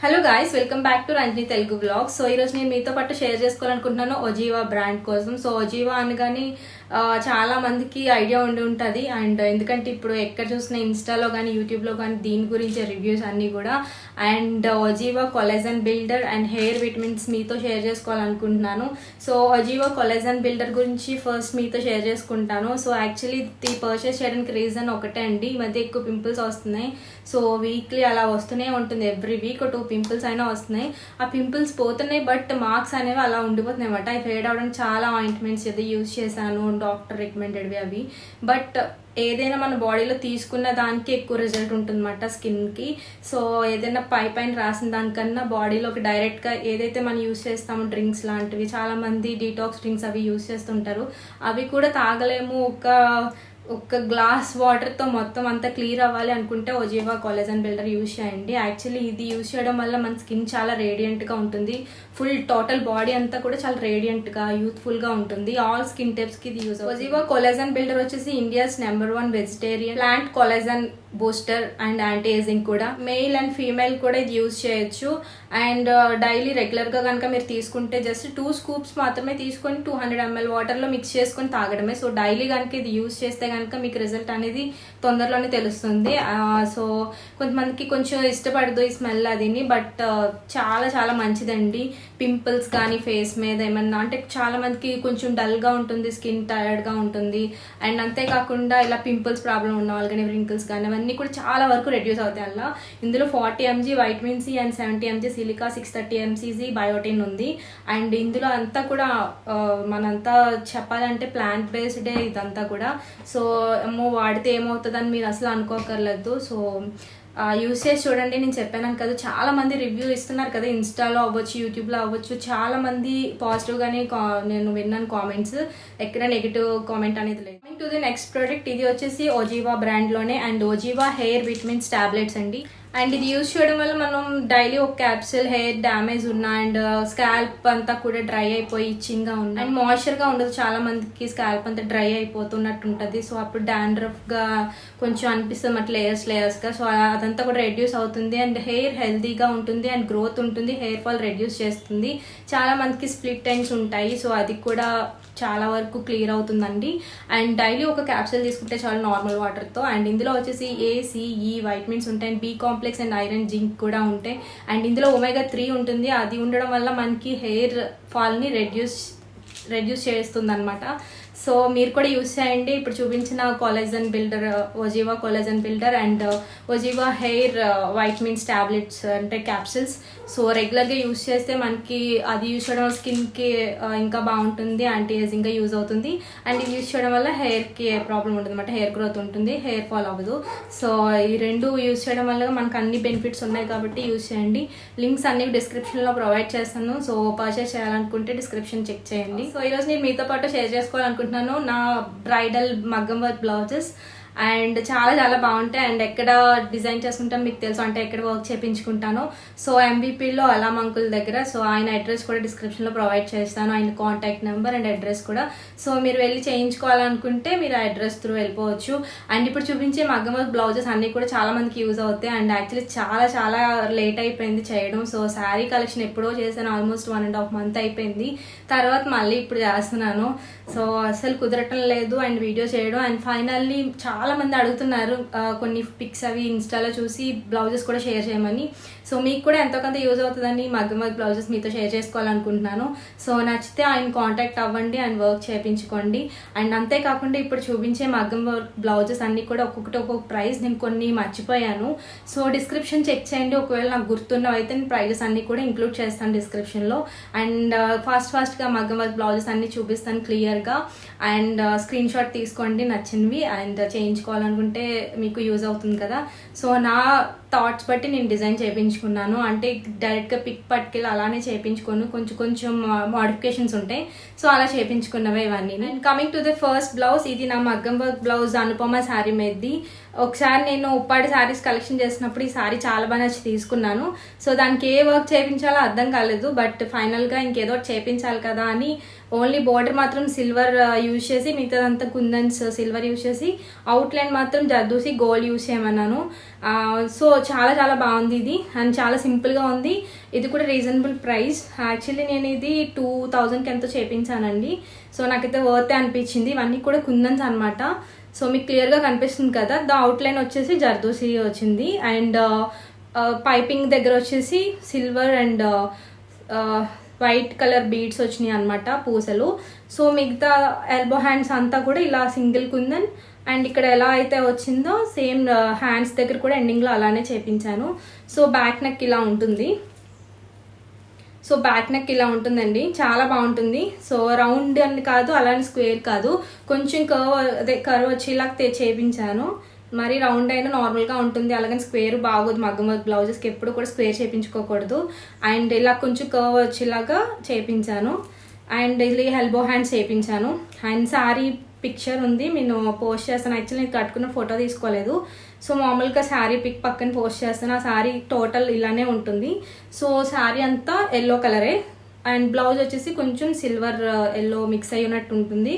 Hello guys, welcome back to Ranjani Telugu blog. So ఈరోజు నేను మీతో పాటు షేర్ చేసుకోవాలనుకుంటున్నాను ఒజీవా బ్రాండ్ కోసం. సో ఒజీవా అనగానే చాలా మందికి ఐడియా ఉండి ఉంటుంది. అండ్ ఎందుకంటే ఇప్పుడు ఎక్కడ చూసినా ఇన్స్టాలో కానీ యూట్యూబ్లో కానీ దీని గురించి రివ్యూస్ అన్నీ కూడా. And Oziva collagen builder and hair vitamins మీతో షేర్ చేసుకోవాలనుకుంటున్నాను. సో ఒజీవా కొలాజన్ బిల్డర్ గురించి ఫస్ట్ మీతో షేర్ చేసుకుంటాను. సో యాక్చువల్లీ ఇది పర్చేస్ చేయడానికి రీజన్ ఒకటే అండి, ఈ మధ్య ఎక్కువ పింపుల్స్ వస్తున్నాయి. సో వీక్లీ అలా వస్తూనే ఉంటుంది, ఎవ్రీ వీక్ 2 పింపుల్స్ అయినా వస్తున్నాయి. ఆ పింపుల్స్ పోతున్నాయి, బట్ మార్క్స్ అనేవి అలా ఉండిపోతున్నాయి అనమాట. అవి ఫేడ్ అవడానికి చాలా ఆయింట్మెంట్స్ అయితే యూజ్ చేశాను, డాక్టర్ రికమెండెడ్వి అవి. బట్ ఏదైనా మన బాడీలో తీసుకున్న దానికి ఎక్కువ రిజల్ట్ ఉంటుంది అనమాట స్కిన్కి. సో ఏదైనా పైన రాసిన దానికన్నా బాడీలోకి డైరెక్ట్గా ఏదైతే మనం యూజ్ చేస్తామో డ్రింక్స్ లాంటివి, చాలామంది డీటాక్స్ డ్రింక్స్ అవి యూజ్ చేస్తుంటారు. అవి కూడా తాగలేము. ఒక గ్లాస్ వాటర్తో మొత్తం అంతా క్లియర్ అవ్వాలి అనుకుంటే ఒజీవా కొలాజన్ బిల్డర్ యూజ్ చేయండి. యాక్చువల్లీ ఇది యూజ్ చేయడం వల్ల మన స్కిన్ చాలా రేడియంట్గా ఉంటుంది. ఫుల్ టోటల్ బాడీ అంతా కూడా చాలా రేడియంట్గా యూత్ఫుల్గా ఉంటుంది. ఆల్ స్కిన్ టైప్స్కి ఇది యూజ్. ఒజీవా కొలాజన్ బిల్డర్ వచ్చేసి India's #1 vegetarian plant collagen booster and anti ageing కూడా. మెయిల్ అండ్ ఫీమేల్ కూడా ఇది యూజ్ చేయొచ్చు. అండ్ డైలీ రెగ్యులర్గా కనుక మీరు తీసుకుంటే జస్ట్ 2 స్కూప్స్ మాత్రమే తీసుకొని 200 ml వాటర్లో మిక్స్ చేసుకొని తాగడమే. సో డైలీ కనుక ఇది యూజ్ చేస్తే కనుక మీకు రిజల్ట్ అనేది తొందరలోనే తెలుస్తుంది. సో కొంతమందికి కొంచెం ఇష్టపడదు ఈ స్మెల్ అదిని, బట్ చాలా చాలా మంచిదండి. పింపుల్స్ కానీ ఫేస్ మీద ఏమన్నా అంటే చాలా మందికి కొంచెం డల్గా ఉంటుంది, స్కిన్ టైర్డ్గా ఉంటుంది. అండ్ అంతేకాకుండా ఇలా పింపుల్స్ ప్రాబ్లం ఉన్న వాళ్ళు కానీ రింకిల్స్ కానీ అవన్నీ కూడా చాలా వరకు రెడ్యూస్ అవుతాయి. అలా ఇందులో 40 mg vitamin C and 70 mg silica, 630 mcg biotin ఉంది. అండ్ ఇందులో అంతా కూడా మనంతా చెప్పాలంటే ప్లాంట్ బేస్డే ఇదంతా కూడా. సో ఏమో వాడితే ఏమవుతుందని మీరు అసలు అనుకోకర్లేదు. సో యూస్ చేసి చూడండి. నేను చెప్పాను కదా, చాలా మంది రివ్యూ ఇస్తున్నారు కదా, ఇన్స్టాలో అవ్వచ్చు, యూట్యూబ్లో అవ్వచ్చు. చాలా మంది పాజిటివ్గానే నేను విన్నాను కామెంట్స్, ఎక్కడ నెగిటివ్ కామెంట్ అనేది లేదు. Coming to the next product, ఇది వచ్చేసి Oziva బ్రాండ్లోనే and Oziva hair vitamins tablets అండి. అండ్ ఇది యూజ్ చేయడం వల్ల మనం డైలీ ఒక క్యాప్సిల్ హెయిర్ డ్యామేజ్ ఉన్నా అండ్ స్కాల్ప్ అంతా కూడా డ్రై అయిపోయి ఇచ్చింగ్గా ఉంది అండ్ మాయిశ్చర్గా ఉండదు. చాలా మందికి స్కాల్ప్ అంతా డ్రై అయిపోతున్నట్టు ఉంటుంది. సో అప్పుడు డాండ్రఫ్గా కొంచెం అనిపిస్తుంది అట్లా లేయర్స్గా. సో అదంతా కూడా రెడ్యూస్ అవుతుంది అండ్ హెయిర్ హెల్తీగా ఉంటుంది అండ్ గ్రోత్ ఉంటుంది. హెయిర్ ఫాల్ రెడ్యూస్ చేస్తుంది. చాలా మందికి స్ప్లిట్ ఎండ్స్ ఉంటాయి. సో అది కూడా చాలా వరకు క్లియర్ అవుతుందండి. అండ్ డైలీ ఒక క్యాప్సిల్ తీసుకుంటే చాలా నార్మల్ వాటర్తో. అండ్ ఇందులో వచ్చేసి A-C-E వైటమిన్స్ ఉంటాయి and B complex and iron zinc కూడా ఉంటాయి. అండ్ ఇందులో omega-3 ఉంటుంది. అది ఉండడం వల్ల మనకి హెయిర్ ఫాల్ని రెడ్యూస్ చేస్తుంది అనమాట. సో మీరు కూడా యూస్ చేయండి. ఇప్పుడు చూపించిన collagen builder, Oziva collagen builder and Oziva hair vitamins tablets అంటే క్యాప్సిల్స్. సో రెగ్యులర్గా యూస్ చేస్తే మనకి అది యూస్ చేయడం వల్ల స్కిన్కి ఇంకా బాగుంటుంది, యాంటీ ఏజింగ్గా యూజ్ అవుతుంది. అండ్ ఇది యూస్ చేయడం వల్ల హెయిర్కి ఏ ప్రాబ్లం ఉంటుంది అనమాట, హెయిర్ గ్రోత్ ఉంటుంది, హెయిర్ ఫాల్ అవ్వదు. సో ఈ రెండు యూస్ చేయడం వల్ల మనకు అన్ని బెనిఫిట్స్ ఉన్నాయి కాబట్టి యూస్ చేయండి. లింక్స్ అన్ని డిస్క్రిప్షన్లో ప్రొవైడ్ చేస్తాను. సో పర్చేస్ చేయాలనుకుంటే డిస్క్రిప్షన్ చెక్ చేయండి. సో ఈరోజు నేను మీతో పాటు షేర్ చేసుకోవాలనుకుంటున్నాను నా బ్రైడల్ మగ్గం వర్క్ బ్లౌజెస్. అండ్ చాలా చాలా బాగుంటాయి. అండ్ ఎక్కడ డిజైన్ చేసుకుంటాను మీకు తెలుసు, అంటే ఎక్కడ వర్క్ చేయించుకుంటాను. సో MVPలో అలాం అంకుల్ దగ్గర. సో ఆయన అడ్రస్ కూడా డిస్క్రిప్షన్లో ప్రొవైడ్ చేస్తాను, ఆయన కాంటాక్ట్ నెంబర్ అండ్ అడ్రస్ కూడా. సో మీరు వెళ్ళి చేయించుకోవాలనుకుంటే మీరు అడ్రస్ త్రూ వెళ్ళిపోవచ్చు. అండ్ ఇప్పుడు చూపించే మగ్గం వర్క్ బ్లౌజెస్ అన్నీ కూడా చాలా మందికి యూజ్ అవుతాయి. అండ్ యాక్చువల్లీ చాలా చాలా లేట్ అయిపోయింది చేయడం. సో శారీ కలెక్షన్ ఎప్పుడో చేశాను, ఆల్మోస్ట్ 1.5 month అయిపోయింది. తర్వాత మళ్ళీ ఇప్పుడు చేస్తున్నాను. సో అసలు కుదరటం లేదు అండ్ వీడియో చేయడం. అండ్ ఫైనల్లీ చాలా మంది అడుగుతున్నారు కొన్ని పిక్స్ అవి ఇన్స్టాలో చూసి బ్లౌజెస్ కూడా షేర్ చేయమని. సో మీకు కూడా ఎంతో కొంత యూజ్ అవుతుందని మగ్గం వర్క్ బ్లౌజెస్ మీతో షేర్ చేసుకోవాలనుకుంటున్నాను. సో నచ్చితే ఆయన కాంటాక్ట్ అవ్వండి అండ్ వర్క్ చేయించుకోండి. అండ్ అంతేకాకుండా ఇప్పుడు చూపించే మగ్గం వర్క్ బ్లౌజెస్ అన్నీ కూడా ఒక్కొక్క ప్రైస్, నేను కొన్ని మర్చిపోయాను. సో డిస్క్రిప్షన్ చెక్ చేయండి. ఒకవేళ నాకు గుర్తున్నవి అయితే నేను ప్రైజెస్ అన్నీ కూడా ఇంక్లూడ్ చేస్తాను డిస్క్రిప్షన్లో. అండ్ ఫాస్ట్గా మగ్గం వర్క్ బ్లౌజెస్ అన్నీ చూపిస్తాను క్లియర్గా. అండ్ స్క్రీన్ షాట్ తీసుకోండి నచ్చినవి. అండ్ చేయించుకోవాలనుకుంటే మీకు యూజ్ అవుతుంది కదా. సో నా థాట్స్ బట్టి నేను డిజైన్ చేయించుకున్నాను. అంటే డైరెక్ట్గా పిక్ పట్టుకెళ్ళి అలానే చేయించుకోను, కొంచెం మోడిఫికేషన్స్ ఉంటాయి. సో అలా చేయించుకున్నవే ఇవన్నీ. And coming to the first blouse, ఇది నా మగ్గం వర్క్ బ్లౌజ్ అనుపమ శారీ మీదది. ఒకసారి నేను ఉప్పాడి శారీస్ కలెక్షన్ చేసినప్పుడు ఈ శారీ చాలా బాగా నచ్చి తీసుకున్నాను. సో దానికి ఏ వర్క్ చేయించాలో అర్థం కాలేదు, బట్ ఫైనల్గా ఇంకేదో చేయించాలి కదా అని ఓన్లీ బోర్డర్ మాత్రం సిల్వర్ యూజ్ చేసి, మిగతాదంతా కుందన్స్ సిల్వర్ యూజ్ చేసి, అవుట్లైన్ మాత్రం జర్దూసి గోల్డ్ యూజ్ చేయమన్నాను. సో చాలా చాలా బాగుంది ఇది, అండ్ చాలా సింపుల్గా ఉంది. ఇది కూడా రీజనబుల్ ప్రైస్. యాక్చువల్లీ నేను ఇది 2000కి ఎంతో చేయించానండి. సో నాకైతే వర్త్ అనిపించింది. ఇవన్నీ కూడా కుందన్స్ అనమాట. సో మీకు క్లియర్గా కనిపిస్తుంది కదా, ద అవుట్లైన్ వచ్చేసి జర్దోసి వచ్చింది, అండ్ పైపింగ్ దగ్గర వచ్చేసి silver and white colour beads వచ్చినాయి అనమాట, పూసలు. సో మిగతా ఎల్బో హ్యాండ్స్ అంతా కూడా ఇలా సింగిల్ కుందన్, అండ్ ఇక్కడ ఎలా అయితే వచ్చిందో సేమ్ హ్యాండ్స్ దగ్గర కూడా ఎండింగ్లో అలానే చేపించాను. సో బ్యాక్ నెక్ ఇలా ఉంటుంది. సో బ్యాక్ నెక్ ఇలా ఉంటుందండి, చాలా బాగుంటుంది. సో రౌండ్ అని కాదు, అలానే స్క్వేర్ కాదు, కొంచెం కర్వ్ వచ్చేలా చేపించాను. మరి రౌండ్ అయినా నార్మల్గా ఉంటుంది, అలాగని స్క్వేర్ బాగోదు. మగ్గం వర్క్ బ్లౌజెస్కి ఎప్పుడు కూడా స్క్వేర్ చేయించుకోకూడదు. అండ్ ఇలా కొంచెం కర్వ్ వచ్చేలాగా చేయించాను. అండ్ ఇది ఎల్బో హ్యాండ్స్ చేయించాను. అండ్ శారీ పిక్చర్ ఉంది, నేను పోస్ట్ చేస్తాను. యాక్చువల్లీ నేను కట్టుకున్న ఫోటో తీసుకోలేదు. సో మామూలుగా శారీ పిక్ పక్కన పోస్ట్ చేస్తాను. ఆ శారీ టోటల్ ఇలానే ఉంటుంది. సో శారీ అంతా ఎల్లో కలరే, అండ్ బ్లౌజ్ వచ్చేసి కొంచెం సిల్వర్ ఎల్లో మిక్స్ అయి ఉన్నట్టు ఉంటుంది.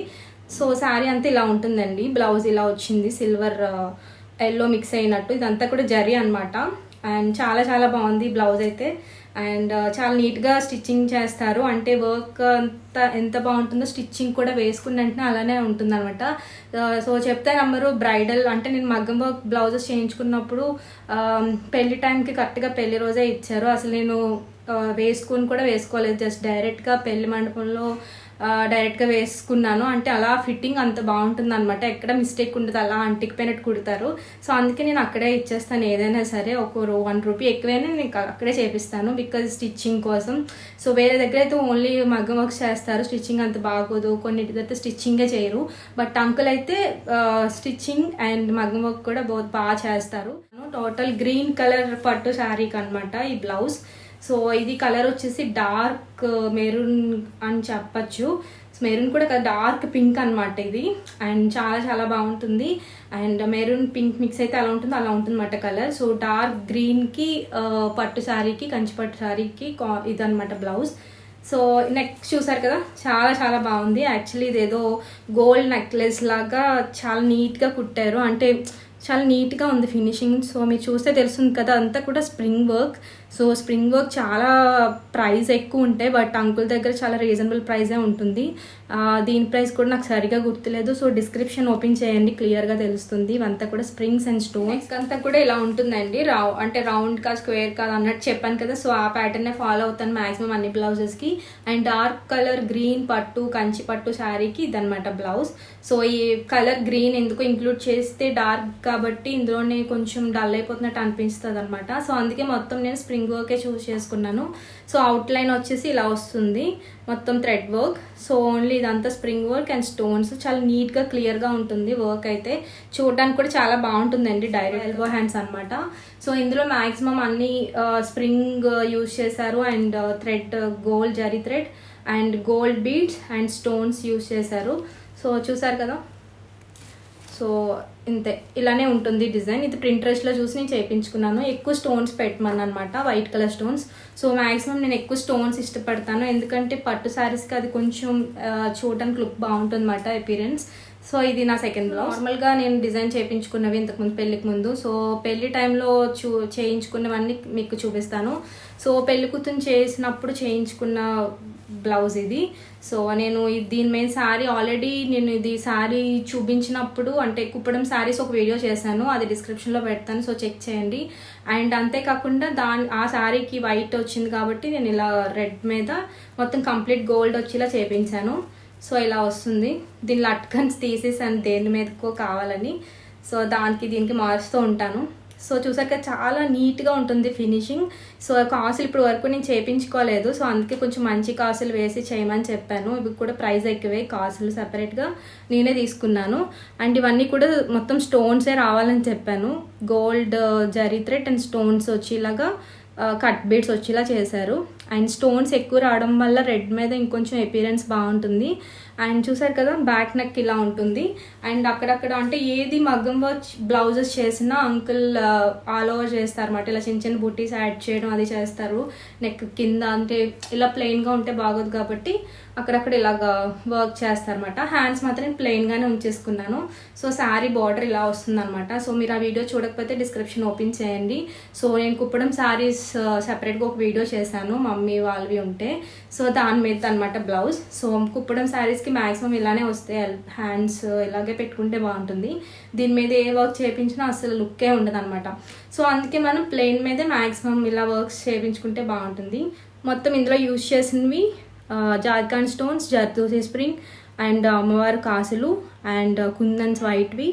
సో శారీ అంతా ఇలా ఉంటుందండి. బ్లౌజ్ ఇలా వచ్చింది, సిల్వర్ ఎల్లో మిక్స్ అయినట్టు. ఇదంతా కూడా జరీ అనమాట. అండ్ చాలా చాలా బాగుంది బ్లౌజ్ అయితే. అండ్ చాలా నీట్గా స్టిచ్చింగ్ చేస్తారు. అంటే వర్క్ అంతా ఎంత బాగుంటుందో స్టిచ్చింగ్ కూడా వేసుకున్న వెంటనే అలానే ఉంటుంది అనమాట. సో చెప్తే నమ్మరు, బ్రైడల్ అంటే నేను మగ్గం వర్క్ బ్లౌజెస్ చేయించుకున్నప్పుడు పెళ్లి టైంకి కరెక్ట్గా పెళ్లి రోజే ఇచ్చారు. అసలు నేను వేసుకుని కూడా వేసుకోలేదు, జస్ట్ డైరెక్ట్గా పెళ్లి మండపంలో డైరెక్ట్గా వేసుకున్నాను. అంటే అలా ఫిట్టింగ్ అంత బాగుంటుంది అనమాట, ఎక్కడ మిస్టేక్ ఉండదు, అలా అంటికిపోయినట్టు కుడతారు. సో అందుకే నేను అక్కడే ఇచ్చేస్తాను. ఏదైనా సరే ఒక 1 రూపీ ఎక్కువైనా నేను అక్కడే చేపిస్తాను, బికాజ్ స్టిచ్చింగ్ కోసం. సో వేరే దగ్గర అయితే ఓన్లీ మగ్గం వర్క్ చేస్తారు, స్టిచ్చింగ్ అంత బాగోదు. కొన్నిటికైతే స్టిచ్చింగే చేయరు, బట్ అంకుల్ అయితే స్టిచ్చింగ్ అండ్ మగ్గం వర్క్ కూడా బాగా చేస్తారు. టోటల్ గ్రీన్ కలర్ పట్టు శారీకి అనమాట ఈ బ్లౌజ్. సో ఇది కలర్ వచ్చేసి డార్క్ మెరూన్ అని చెప్పచ్చు. మెరూన్ కూడా డార్క్ పింక్ అనమాట ఇది. అండ్ చాలా చాలా బాగుంటుంది. అండ్ మెరూన్ పింక్ మిక్స్ అయితే అలా ఉంటుందో అలా ఉంటుంది అన్నమాట కలర్. సో డార్క్ గ్రీన్కి పట్టు శారీకి, కంచి పట్టు శారీకి ఇదనమాట బ్లౌజ్. సో నెక్ చూసారు కదా, చాలా చాలా బాగుంది. యాక్చువల్లీ ఇదేదో గోల్డ్ నెక్లెస్ లాగా చాలా నీట్గా కుట్టారు, అంటే చాలా నీట్గా ఉంది ఫినిషింగ్. సో మీరు చూస్తే తెలుస్తుంది కదా, అంతా కూడా spring work. So spring work చాలా ప్రైస్ ఎక్కువ ఉంటాయి, బట్ అంకుల్ దగ్గర చాలా రీజనబుల్ ప్రైజే ఉంటుంది. దీని ప్రైస్ కూడా నాకు సరిగా గుర్తులేదు. సో డిస్క్రిప్షన్ ఓపెన్ చేయండి, క్లియర్గా తెలుస్తుంది. ఇవంతా కూడా స్ప్రింగ్స్ అండ్ స్టోన్స్ అంతా కూడా ఇలా ఉంటుందండి. అంటే రౌండ్ కా స్క్వేర్ కాదు అన్నట్టు చెప్పాను కదా. సో ఆ ప్యాటర్నే ఫాలో అవుతాను మ్యాక్సిమం అన్ని బ్లౌజెస్కి. అండ్ డార్క్ కలర్ గ్రీన్ పట్టు, కంచి పట్టు శారీకి ఇదనమాట బ్లౌజ్. సో ఈ కలర్ గ్రీన్ ఎందుకు ఇంక్లూడ్ చేస్తే, డార్క్ కాబట్టి ఇందులోనే కొంచెం డల్ అయిపోతున్నట్టు అనిపిస్తుంది అనమాట. సో అందుకే మొత్తం నేను స్ప్రింగ్ వర్కే చూస్ చేసుకున్నాను. సో అవుట్లైన్ వచ్చేసి ఇలా వస్తుంది, మొత్తం థ్రెడ్ వర్క్. సో ఓన్లీ ఇదంతా స్ప్రింగ్ వర్క్ అండ్ స్టోన్స్. చాలా నీట్గా క్లియర్గా ఉంటుంది వర్క్ అయితే, చూడడానికి కూడా చాలా బాగుంటుందండి. డైరెక్ట్ ఎల్బో హ్యాండ్స్ అనమాట. సో ఇందులో మ్యాక్సిమం అన్ని స్ప్రింగ్ యూజ్ చేశారు, and thread gold zari thread and gold beads and stones use చేశారు. సో చూసారు కదా, సో ఇంతే, ఇలానే ఉంటుంది డిజైన్. ఇది ప్రింట్రెస్ట్లో చూసి నేను చేయించుకున్నాను. ఎక్కువ స్టోన్స్ పెట్టమని అనమాట, white colour stones. So maximum నేను ఎక్కువ స్టోన్స్ ఇష్టపడతాను, ఎందుకంటే పట్టు శారీస్కి అది కొంచెం చూడడానికి లుక్ బాగుంటుంది అన్నమాట, అపీరెన్స్. సో ఇది నా సెకండ్ బ్లౌజ్. నార్మల్గా నేను డిజైన్ చేయించుకున్నవి ఇంతకుముందు పెళ్ళికి ముందు. సో పెళ్లి టైంలో చేయించుకున్నవన్నీ మీకు చూపిస్తాను. సో పెళ్లి కూతురు చేసినప్పుడు చేయించుకున్న బ్లౌజ్ ఇది. సో నేను దీని మీద శారీ ఆల్రెడీ నేను ఇది శారీ చూపించినప్పుడు, అంటే కుప్పడం శారీస్ ఒక వీడియో చేశాను, అది డిస్క్రిప్షన్లో పెడతాను. సో చెక్ చేయండి. అండ్ అంతేకాకుండా ఆ శారీకి వైట్ వచ్చింది కాబట్టి నేను ఇలా రెడ్ మీద మొత్తం కంప్లీట్ గోల్డ్ వచ్చేలా చేయించాను. సో ఇలా వస్తుంది. దీని లట్కన్స్ తీసేసాను దేని మీదకో కావాలని. సో దీనికి మారుస్తూ ఉంటాను. సో చూసాక చాలా నీట్గా ఉంటుంది ఫినిషింగ్. సో కాసులు ఇప్పుడు వరకు నేను చేయించుకోలేదు, సో అందుకే కొంచెం మంచి కాసులు వేసి చేయమని చెప్పాను. ఇవి కూడా ప్రైస్ ఎక్కువే, కాసులు సపరేట్గా నేనే తీసుకున్నాను. అండ్ ఇవన్నీ కూడా మొత్తం స్టోన్సే రావాలని చెప్పాను. Gold zari thread and stones వచ్చేలాగా కట్ బీడ్స్ వచ్చేలా చేశారు. అండ్ స్టోన్స్ ఎక్కువ రావడం వల్ల రెడ్ మీద ఇంకొంచెం అపియరెన్స్ బాగుంటుంది. అండ్ చూసారు కదా బ్యాక్ నెక్ ఇలా ఉంటుంది. అండ్ అక్కడక్కడ అంటే ఏది మగ్గం వర్క్ బ్లౌజెస్ చేసినా అంకుల్ ఆల్ ఓవర్ చేస్తారు అన్నమాట. ఇలా చిన్న చిన్న బుటీస్ యాడ్ చేయడం అది చేస్తారు. నెక్ కింద అంటే ఇలా ప్లెయిన్గా ఉంటే బాగోదు కాబట్టి అక్కడక్కడ ఇలాగా వర్క్ చేస్తారన్నమాట. హ్యాండ్స్ మాత్రం ప్లెయిన్గానే ఉంచేసుకున్నాను. సో శారీ బార్డర్ ఇలా వస్తుంది అనమాట. సో మీరు ఆ వీడియో చూడకపోతే డిస్క్రిప్షన్ ఓపెన్ చేయండి. సో నేను కుప్పడం శారీస్ సెపరేట్గా ఒక వీడియో చేశాను మమ్మీ వాళ్ళవి ఉంటే. సో దాని మీద అనమాట బ్లౌజ్. సో కుప్పడం శారీస్కి మ్యాక్సిమం ఇలానే వస్తాయి. హ్యాండ్స్ ఇలాగే పెట్టుకుంటే బాగుంటుంది. దీని మీద ఏ వర్క్ చేయించినా అసలు లుక్కే ఉండదు అనమాట. సో అందుకే మనం ప్లెయిన్ మీదే మ్యాక్సిమం ఇలా వర్క్స్ చేయించుకుంటే బాగుంటుంది. మొత్తం ఇందులో యూజ్ చేసినవి Jharkhand stones, zardozi spring and అమ్మవారు కాసులు అండ్ కుందన్స్ వైట్వి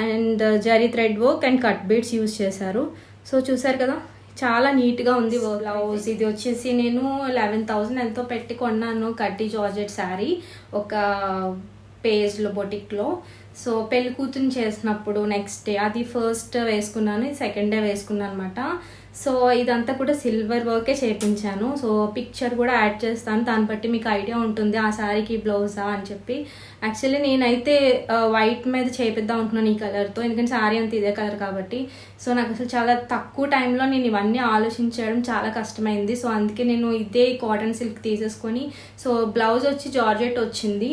and zari thread work and cut beads use చేశారు. సో చూసారు కదా చాలా నీట్గా ఉంది బ్లౌజ్. ఇది వచ్చేసి నేను 11,000 ఎంతో పెట్టి కొన్నాను కడ్డీ జార్జెట్ శారీ ఒక పేజ్లో బొటిక్లో. సో పెళ్లి కూతురు చేసినప్పుడు నెక్స్ట్ డే అది ఫస్ట్ వేసుకున్నాను, సెకండ్ డే వేసుకున్నాను అనమాట. సో ఇదంతా కూడా సిల్వర్ వర్కే చేయించాను. సో పిక్చర్ కూడా యాడ్ చేస్తాను, దాన్ని బట్టి మీకు ఐడియా ఉంటుంది ఆ శారీకి బ్లౌజా అని చెప్పి. యాక్చువల్లీ నేనైతే వైట్ మీద చేపిద్దాం అనుకున్నాను ఈ కలర్తో, ఎందుకంటే శారీ అంతా ఇదే కలర్ కాబట్టి. సో నాకు అసలు చాలా తక్కువ టైంలో నేను ఇవన్నీ ఆలోచించడం చాలా కష్టమైంది. సో అందుకే నేను ఇదే కాటన్ సిల్క్ తీసేసుకొని, సో బ్లౌజ్ వచ్చి జార్జెట్ వచ్చింది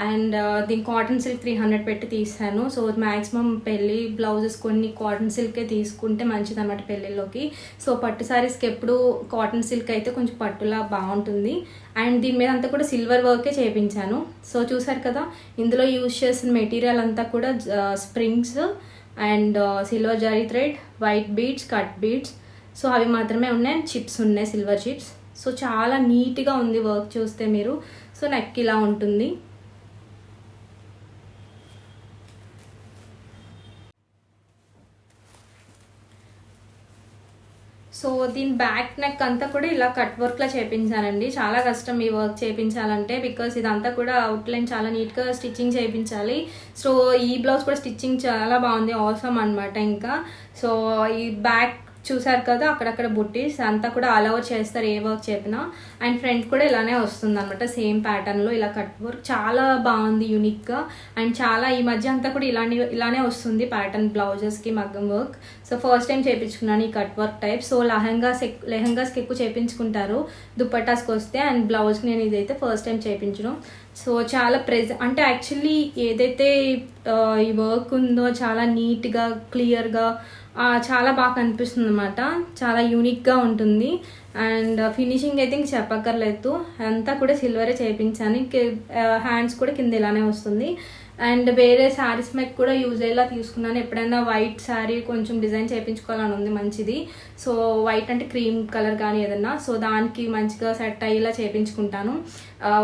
అండ్ దీని కాటన్ సిల్క్ 300 పెట్టి తీసాను. సో మ్యాక్సిమం పెళ్ళి బ్లౌజెస్ కొన్ని కాటన్ సిల్కే తీసుకుంటే మంచిది అన్నమాట పెళ్ళిళ్ళలోకి. సో పట్టు శారీస్కి ఎప్పుడు కాటన్ సిల్క్ అయితే కొంచెం పట్టులా బాగుంటుంది. అండ్ దీని మీద అంతా కూడా సిల్వర్ వర్కే చేయించాను. సో చూసారు కదా ఇందులో యూజ్ చేసిన మెటీరియల్ అంతా కూడా springs and silver zari thread, white beads, cut beads. So అవి మాత్రమే ఉన్నాయి. చిప్స్ ఉన్నాయి, సిల్వర్ చిప్స్. సో చాలా నీట్గా ఉంది వర్క్ చూస్తే మీరు. సో నెక్ ఇలా ఉంటుంది. సో దీని బ్యాక్ నెక్ అంతా కూడా ఇలా కట్ వర్క్లా చేయించానండి. చాలా కష్టం ఈ వర్క్ చేయించాలంటే, బికాస్ ఇదంతా కూడా అవుట్లైన్ చాలా నీట్గా స్టిచ్చింగ్ చేయించాలి. సో ఈ బ్లౌజ్ కూడా స్టిచ్చింగ్ చాలా బాగుంది, ఆసమ్ అనమాట. ఇంకా సో ఈ బ్యాక్ చూసారు కదా అక్కడక్కడ బుట్టీస్ అంతా కూడా ఆల్ ఓవర్ చేస్తారు ఏ వర్క్ చెప్పినా. అండ్ ఫ్రంట్ కూడా ఇలానే వస్తుంది అనమాట, సేమ్ ప్యాటర్న్లో ఇలా కట్ వర్క్. చాలా బాగుంది యూనిక్గా. అండ్ చాలా ఈ మధ్య అంతా కూడా ఇలానే వస్తుంది ప్యాటర్న్ బ్లౌజెస్కి మగ్గం వర్క్. సో ఫస్ట్ టైం చేయించుకున్నాను ఈ కట్ వర్క్ టైప్. సో లెహంగాస్కి ఎక్కువ చేయించుకుంటారు దుపట్టాస్కి వస్తే, అండ్ బ్లౌజ్కి నేను ఇదైతే ఫస్ట్ టైం చేయించడం. సో చాలా అంటే యాక్చువల్లీ ఏదైతే ఈ వర్క్ ఉందో చాలా నీట్గా క్లియర్గా చాలా బాగా కనిపిస్తుంది అనమాట. చాలా యూనిక్గా ఉంటుంది. అండ్ ఫినిషింగ్ అయితే ఇంక చెప్పక్కర్లేదు, అంతా కూడా సిల్వరే చేయించాను. హ్యాండ్స్ కూడా కింద ఇలానే వస్తుంది. అండ్ వేరే శారీస్ మీద కూడా యూజ్ అయ్యేలా తీసుకున్నాను. ఎప్పుడైనా వైట్ శారీ కొంచెం డిజైన్ చేయించుకోవాలని ఉంది మంచిది. సో వైట్ అంటే క్రీమ్ కలర్ కానీ ఏదన్నా, సో దానికి మంచిగా సెట్ అయ్యేలా చేయించుకుంటాను.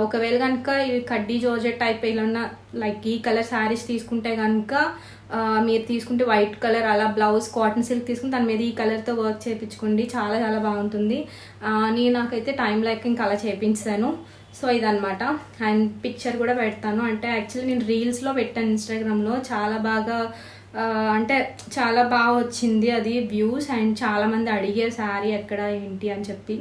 ఒకవేళ కనుక ఈ కడ్డీ జార్జెట్ టైప్ ఏమన్నా లైక్ ఈ కలర్ శారీస్ తీసుకుంటే కనుక మీరు తీసుకుంటే వైట్ కలర్ అలా బ్లౌజ్ కాటన్ సిల్క్ తీసుకుని దాని మీద ఈ కలర్తో వర్క్ చేయించుకోండి, చాలా చాలా బాగుంటుంది. నాకైతే టైం లేక ఇంకా అలా చేయించాను. సో ఇదనమాట. అండ్ పిక్చర్ కూడా పెడతాను, అంటే యాక్చువల్లీ నేను రీల్స్లో పెట్టాను ఇన్స్టాగ్రామ్లో. చాలా బాగా అంటే చాలా బాగా వచ్చింది అది వ్యూస్. అండ్ చాలామంది అడిగారు శారీ ఎక్కడ ఏంటి అని చెప్పి.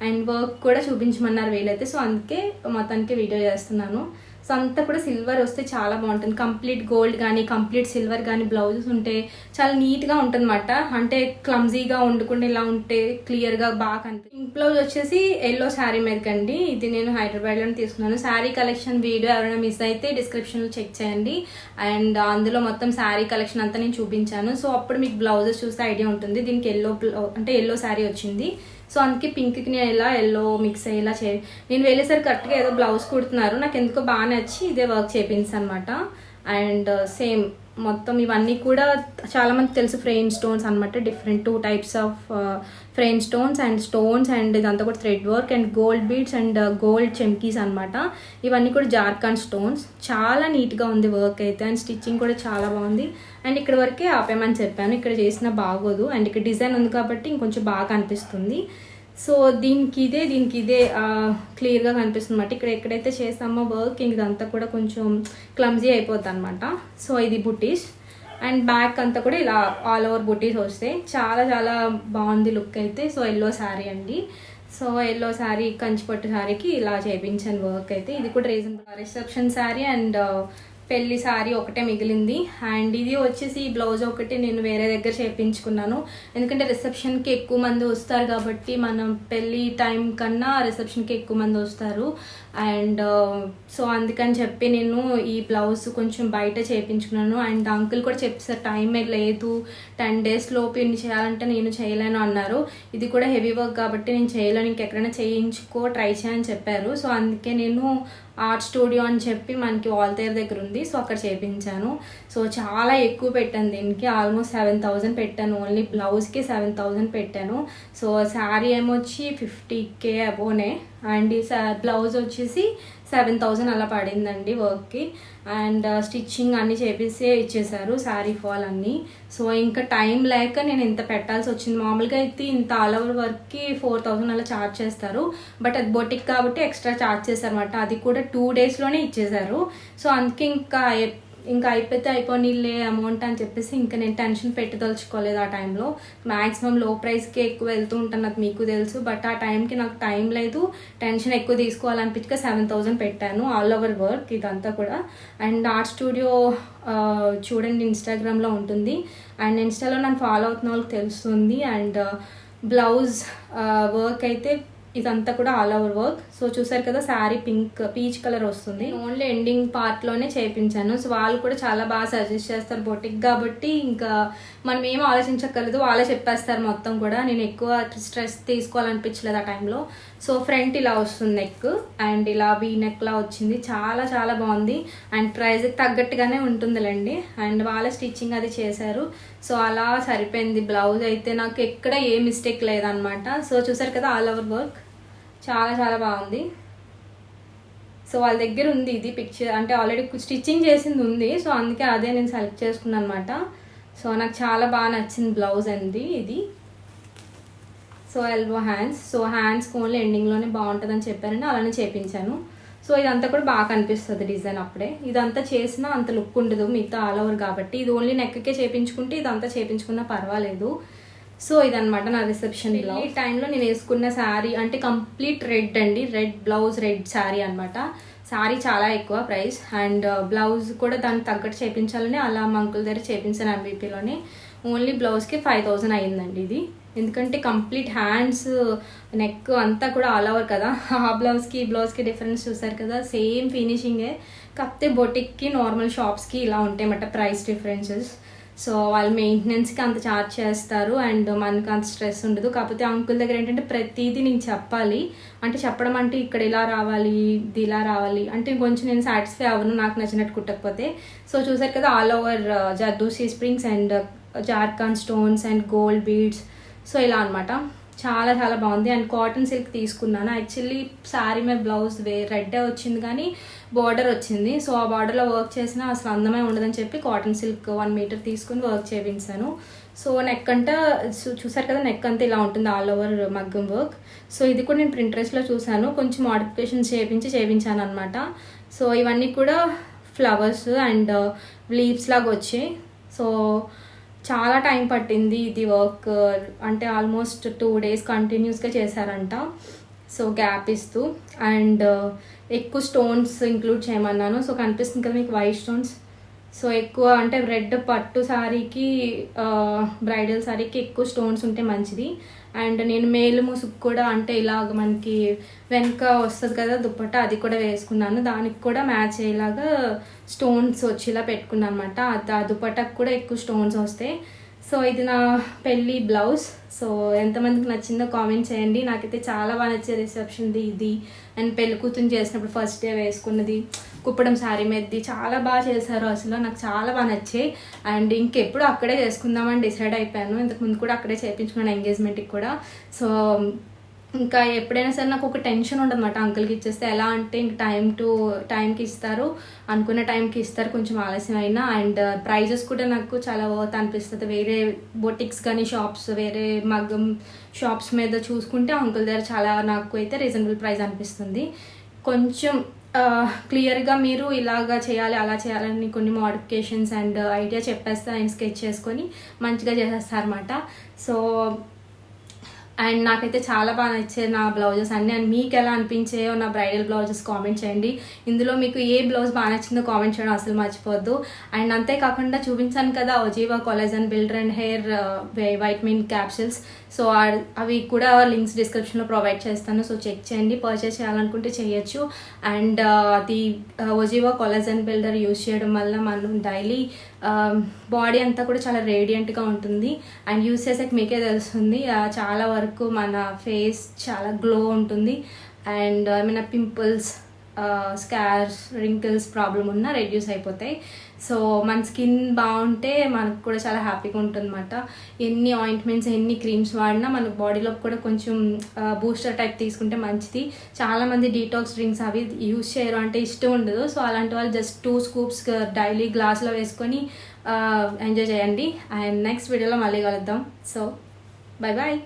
అండ్ వర్క్ కూడా చూపించమన్నారు వీలైతే. సో అందుకే మొత్తానికి వీడియో చేస్తున్నాను. సో అంతా కూడా సిల్వర్ వస్తే చాలా బాగుంటుంది. కంప్లీట్ గోల్డ్ కానీ కంప్లీట్ సిల్వర్ కానీ బ్లౌజెస్ ఉంటే చాలా నీట్గా ఉంటుంది అన్నమాట. అంటే క్లమ్జీగా ఉండకుండా ఇలా ఉంటే క్లియర్గా బాగా కనిపిస్తుంది. పింక్ బ్లౌజ్ వచ్చేసి ఎల్లో శారీ మీదకండి. ఇది నేను హైదరాబాద్లోనే తీసుకున్నాను. శారీ కలెక్షన్ వీడియో ఎవరైనా మిస్ అయితే డిస్క్రిప్షన్లో చెక్ చేయండి. అండ్ అందులో మొత్తం శారీ కలెక్షన్ అంతా నేను చూపించాను. సో అప్పుడు మీకు బ్లౌజెస్ చూస్తే ఐడియా ఉంటుంది. దీనికి ఎల్లో శారీ వచ్చింది. సో అందుకే పింక్కి నేను ఇలా ఎల్లో మిక్స్ అయ్యేలా నేను వెళ్ళేసరికి కరెక్ట్గా ఏదో బ్లౌజ్ కుడుతున్నారు, నాకు ఎందుకో బాగా నచ్చి ఇదే వర్క్ చేయించాను అనమాట. అండ్ సేమ్ మొత్తం ఇవన్నీ కూడా చాలామంది తెలుసు ఫ్రెయిన్ స్టోన్స్ అనమాట. డిఫరెంట్ 2 types ఆఫ్ ఫ్రెయిన్ స్టోన్స్ అండ్ ఇదంతా కూడా thread work and gold beads and gold chamkis అనమాట. ఇవన్నీ కూడా జార్ఖండ్ స్టోన్స్. చాలా నీట్గా ఉంది వర్క్ అయితే, అండ్ స్టిచ్చింగ్ కూడా చాలా బాగుంది. అండ్ ఇక్కడ వరకే ఆపేమని చెప్పాను, ఇక్కడ చేసిన బాగోదు. అండ్ ఇక్కడ డిజైన్ ఉంది కాబట్టి ఇంకొంచెం బాగా అనిపిస్తుంది. సో దీనికి ఇదే క్లియర్గా కనిపిస్తుంది అనమాట. ఇక్కడ ఎక్కడైతే చేస్తామో వర్క్ ఇదంతా కూడా కొంచెం క్లమ్జీ అయిపోద్ది అనమాట. సో ఇది బుటీస్. అండ్ బ్యాక్ అంతా కూడా ఇలా ఆల్ ఓవర్ బుటీస్ వస్తాయి. చాలా చాలా బాగుంది లుక్ అయితే. సో ఎల్లో శారీ అండి. సో ఎల్లో శారీ కంచిపట్టు శారీకి ఇలా చేయించాను వర్క్ అయితే. ఇది కూడా రీజనబుల్. రిసెప్షన్ శారీ అండ్ పెళ్లి శారీ ఒకటే మిగిలింది. అండ్ ఇది వచ్చేసి బ్లౌజ్ ఒకటి నేను వేరే దగ్గర చేయించుకున్నాను. ఎందుకంటే రిసెప్షన్కి ఎక్కువ మంది వస్తారు కాబట్టి, మనం పెళ్ళి టైం కన్నా రిసెప్షన్కి ఎక్కువ మంది వస్తారు. అండ్ సో అందుకని చెప్పి నేను ఈ బ్లౌజ్ కొంచెం బయట చేయించుకున్నాను. అండ్ అంకుల్ కూడా చెప్పారు టైమే లేదు, 10 days లోపు ఇన్ని చేయాలంటే నేను చేయలేను అన్నారు. ఇది కూడా హెవీ వర్క్ కాబట్టి నేను చేయలేను, ఇంకెక్కడైనా చేయించుకో ట్రై చేయని చెప్పారు. సో అందుకే నేను ఆర్ట్ స్టూడియో అని చెప్పి మనకి వాల్తేరు దగ్గర ఉంది, సో అక్కడ చేయించాను. సో చాలా ఎక్కువ పెట్టాను దీనికి, ఆల్మోస్ట్ 7,000 పెట్టాను. ఓన్లీ బ్లౌజ్కి 7,000 పెట్టాను. సో శారీ ఏమొచ్చి 50K అబోనే. అండ్ ఈ బ్లౌజ్ వచ్చేసి 7,000 అలా పడిందండి వర్క్కి. అండ్ స్టిచ్చింగ్ అన్నీ చేపిస్తే ఇచ్చేసారు, శారీ ఫాల్ అన్నీ. సో ఇంకా టైం లేక నేను ఇంత పెట్టాల్సి వచ్చింది. మామూలుగా అయితే ఇంత ఆల్ ఓవర్ వర్క్కి 4,000 అలా ఛార్జ్ చేస్తారు. బట్ అది బొటిక్ కాబట్టి ఎక్స్ట్రా ఛార్జ్ చేశారు అనమాట. అది కూడా 2 daysలోనే ఇచ్చేసారు. సో అందుకే ఇంకా అయిపోతే అయిపోనీళ్ళే అమౌంట్ అని చెప్పేసి ఇంకా నేను టెన్షన్ పెట్టదలుచుకోలేదు ఆ టైంలో. మ్యాక్సిమం లో ప్రైస్కి ఎక్కువ వెళ్తూ ఉంటాను, నాకు మీకు తెలుసు. బట్ ఆ టైంకి నాకు టైం లేదు, టెన్షన్ ఎక్కువ తీసుకోవాలనిపించక 7,000 పెట్టాను ఆల్ ఓవర్ వర్క్ ఇదంతా కూడా. అండ్ ఆర్ట్ స్టూడియో చూడండి ఇన్స్టాగ్రామ్లో ఉంటుంది. అండ్ ఇన్స్టాలో నన్ను ఫాలో అవుతున్న వాళ్ళకి తెలుస్తుంది. అండ్ బ్లౌజ్ వర్క్ అయితే ఇదంతా కూడా ఆల్ ఓవర్ వర్క్. సో చూసారు కదా, శారీ పీచ్ కలర్ వస్తుంది. ఓన్లీ ఎండింగ్ పార్ట్లోనే చేయించాను. సో వాళ్ళు కూడా చాలా బాగా సజెస్ట్ చేస్తారు, బొటిక్ కాబట్టి ఇంకా మనం ఏం ఆలోచించక్కర్లేదు, వాళ్ళే చెప్పేస్తారు మొత్తం కూడా. నేను ఎక్కువ స్ట్రెస్ తీసుకోవాలనిపించలేదు ఆ టైంలో. సో ఫ్రంట్ ఇలా వస్తుంది నెక్, అండ్ ఇలా వీ నెక్లా వచ్చింది. చాలా చాలా బాగుంది. అండ్ ప్రైస్కి తగ్గట్టుగానే ఉంటుందిలేండి. అండ్ వాళ్ళే స్టిచ్చింగ్ అది చేశారు. సో అలా సరిపోయింది. బ్లౌజ్ అయితే నాకు ఎక్కడ ఏ మిస్టేక్ లేదనమాట. సో చూసారు కదా, ఆల్ ఓవర్ వర్క్ చాలా చాలా బాగుంది. సో వాళ్ళ దగ్గర ఉంది ఇది పిక్చర్, అంటే ఆల్రెడీ స్టిచ్చింగ్ చేసింది ఉంది. సో అందుకే అదే నేను సెలెక్ట్ చేసుకున్నాను అనమాట. సో నాకు చాలా బాగా నచ్చింది బ్లౌజ్ అండి ఇది. So elbow hands, so hands only ఎండింగ్లోనే బాగుంటుందని చెప్పారండి, అలానే చేయించాను. సో ఇదంతా కూడా బాగా కనిపిస్తుంది డిజైన్ అప్పుడే. ఇదంతా చేసినా అంత లుక్ ఉండదు మిగతా ఆల్ ఓవర్ కాబట్టి. ఇది ఓన్లీ నెక్కే చేయించుకుంటే ఇదంతా చేయించుకున్నా పర్వాలేదు. సో ఇదనమాట నా రిసెప్షన్ బ్లౌజ్. ఈ టైంలో నేను వేసుకున్న శారీ అంటే కంప్లీట్ రెడ్ అండి, రెడ్ బ్లౌజ్ రెడ్ శారీ అనమాట. శారీ చాలా ఎక్కువ ప్రైస్. అండ్ బ్లౌజ్ కూడా దానికి తగ్గట్టు చేయించాలని అలా మా అంకుల్ దగ్గర చేయించాను ఎంబీపీలోనే. ఓన్లీ బ్లౌజ్కి 5,000 అయ్యిందండి ఇది. ఎందుకంటే కంప్లీట్ హ్యాండ్స్ నెక్ అంతా కూడా ఆల్ ఓవర్ కదా. ఆ బ్లౌజ్కి ఈ బ్లౌజ్కి డిఫరెన్స్ చూసారు కదా, సేమ్ ఫినిషింగే. కాకపోతే బొటిక్కి నార్మల్ షాప్స్కి ఇలా ఉంటాయన్నమాట ప్రైస్ డిఫరెన్సెస్. సో వాళ్ళు మెయింటెనెన్స్కి అంత ఛార్జ్ చేస్తారు అండ్ మనకు అంత స్ట్రెస్ ఉండదు. కాకపోతే అంకుల్ దగ్గర ఏంటంటే ప్రతిదీ నేను చెప్పాలి, అంటే చెప్పడం అంటే ఇక్కడ ఇలా రావాలి, ఇది ఇలా రావాలి అంటే కొంచెం నేను సాటిస్ఫై అవ్వను నాకు నచ్చినట్టు కుట్టకపోతే. సో చూసారు కదా, all over zardozi springs and Jharkhand stones and gold beads. So ఇలా అనమాట, చాలా చాలా బాగుంది. అండ్ కాటన్ సిల్క్ తీసుకున్నాను. యాక్చువల్లీ శారీ మీద బ్లౌజ్ రెడ్డే వచ్చింది కానీ బార్డర్ వచ్చింది. సో ఆ బార్డర్లో వర్క్ చేసినా అసలు అందమే ఉండదని చెప్పి కాటన్ సిల్క్ 1 మీటర్ తీసుకుని వర్క్ చేయించాను. సో నెక్ అంతా చూసారు కదా, నెక్ అంతా ఇలా ఉంటుంది ఆల్ ఓవర్ మగ్గం వర్క్. సో ఇది కూడా నేను ప్రింట్రెస్ట్లో చూసాను, కొంచెం మోడిఫికేషన్స్ చేయించాను అనమాట. సో ఇవన్నీ కూడా ఫ్లవర్స్ అండ్ లీవ్స్ లాగా వచ్చాయి. సో చాలా టైం పట్టింది ఇది వర్క్, అంటే ఆల్మోస్ట్ 2 days కంటిన్యూస్గా చేశారంట. సో గ్యాప్ ఇస్తూ అండ్ ఎక్కువ స్టోన్స్ ఇంక్లూడ్ చేయమన్నాను. సో కనిపిస్తుంది కదా మీకు వైట్ స్టోన్స్. సో ఎక్కువ అంటే రెడ్ పట్టు శారీకి బ్రైడల్ శారీకి ఎక్కువ స్టోన్స్ ఉంటే మంచిది. అండ్ నేను మేలు ముసుగు కూడా అంటే ఇలాగ మనకి వెనక వస్తుంది కదా దుప్పట్ట, అది కూడా వేసుకున్నాను. దానికి కూడా మ్యాచ్ అయ్యేలాగా స్టోన్స్ వచ్చేలా పెట్టుకున్నాను అనమాట. ఆ దుప్పట్టకు కూడా ఎక్కువ స్టోన్స్ వస్తాయి. సో ఇది నా పెళ్ళి బ్లౌజ్. సో ఎంతమందికి నచ్చిందో కామెంట్ చేయండి. నాకైతే చాలా బాగా నచ్చింది రిసెప్షన్ది ఇది అండ్ పెళ్లి కూతురు చేసినప్పుడు ఫస్ట్ డే వేసుకున్నది కుప్పడం శారీ మీదది చాలా బాగా చేశారు. అసలు నాకు చాలా బాగా నచ్చాయి. అండ్ ఇంకెప్పుడు అక్కడే చేసుకుందామని డిసైడ్ అయిపోయాను. ఇంతకుముందు కూడా అక్కడే చేయించుకున్నాను ఎంగేజ్మెంట్కి కూడా. సో ఇంకా ఎప్పుడైనా సరే నాకు ఒక టెన్షన్ ఉండదు అనమాట అంకుల్కి ఇచ్చేస్తే. ఎలా అంటే ఇంక టైంకి ఇస్తారు, అనుకున్న టైంకి ఇస్తారు కొంచెం ఆలస్యం అయినా. అండ్ ప్రైజెస్ కూడా నాకు చాలా వర్త్ అనిపిస్తుంది. వేరే బొటిక్స్ కానీ షాప్స్ వేరే మగ్గం షాప్స్ మీద చూసుకుంటే అంకుల్ దగ్గర చాలా నాకు అయితే రీజనబుల్ ప్రైస్ అనిపిస్తుంది. కొంచెం క్లియర్గా మీరు ఇలాగా చేయాలి అలా చేయాలని కొన్ని మోడిఫికేషన్స్ అండ్ ఐడియా చెప్పేస్తే ఆయన స్కెచ్ చేసుకొని మంచిగా చేసేస్తారన్నమాట. సో అండ్ నాకైతే చాలా బాగా నచ్చాయి నా బ్లౌజెస్ అన్నీ. అండ్ మీకు ఎలా అనిపించాయో నా బ్రైడల్ బ్లౌజెస్ కామెంట్ చేయండి. ఇందులో మీకు ఏ బ్లౌజ్ బాగా నచ్చిందో కామెంట్ చేయడం అసలు మర్చిపోద్దు. అండ్ అంతేకాకుండా చూపించాను కదా Oziva collagen builder and hair vitamin capsules. So అవి కూడా లింక్స్ డిస్క్రిప్షన్లో ప్రొవైడ్ చేస్తాను. సో చెక్ చేయండి, పర్చేస్ చేయాలనుకుంటే చేయొచ్చు. అండ్ అది ఒజీవా కొలాజన్ బిల్డర్ యూజ్ చేయడం వల్ల మనం డైలీ బాడీ అంతా కూడా చాలా రేడియంట్గా ఉంటుంది. అండ్ యూజ్ చేసాక మీకే తెలుస్తుంది చాలా వరకు మన ఫేస్ చాలా గ్లో ఉంటుంది. అండ్ ఏమైనా పింపుల్స్, స్కార్స్, రింకిల్స్ ప్రాబ్లం ఉన్నా రెడ్యూస్ అయిపోతాయి. సో మన స్కిన్ బాగుంటే మనకు కూడా చాలా హ్యాపీగా ఉంటుంది అనమాట. ఎన్ని ఆయింట్మెంట్స్ ఎన్ని క్రీమ్స్ వాడినా మన బాడీలో కూడా కొంచెం బూస్టర్ టైప్ తీసుకుంటే మంచిది. చాలామంది డీటాక్స్ డ్రింక్స్ అవి యూజ్ చేయరు, అంటే ఇష్టం ఉండదు. సో అలాంటి వాళ్ళు జస్ట్ 2 scoops డైలీ గ్లాస్లో వేసుకొని ఎంజాయ్ చేయండి. అండ్ నెక్స్ట్ వీడియోలో మళ్ళీ కలుద్దాం. So bye bye.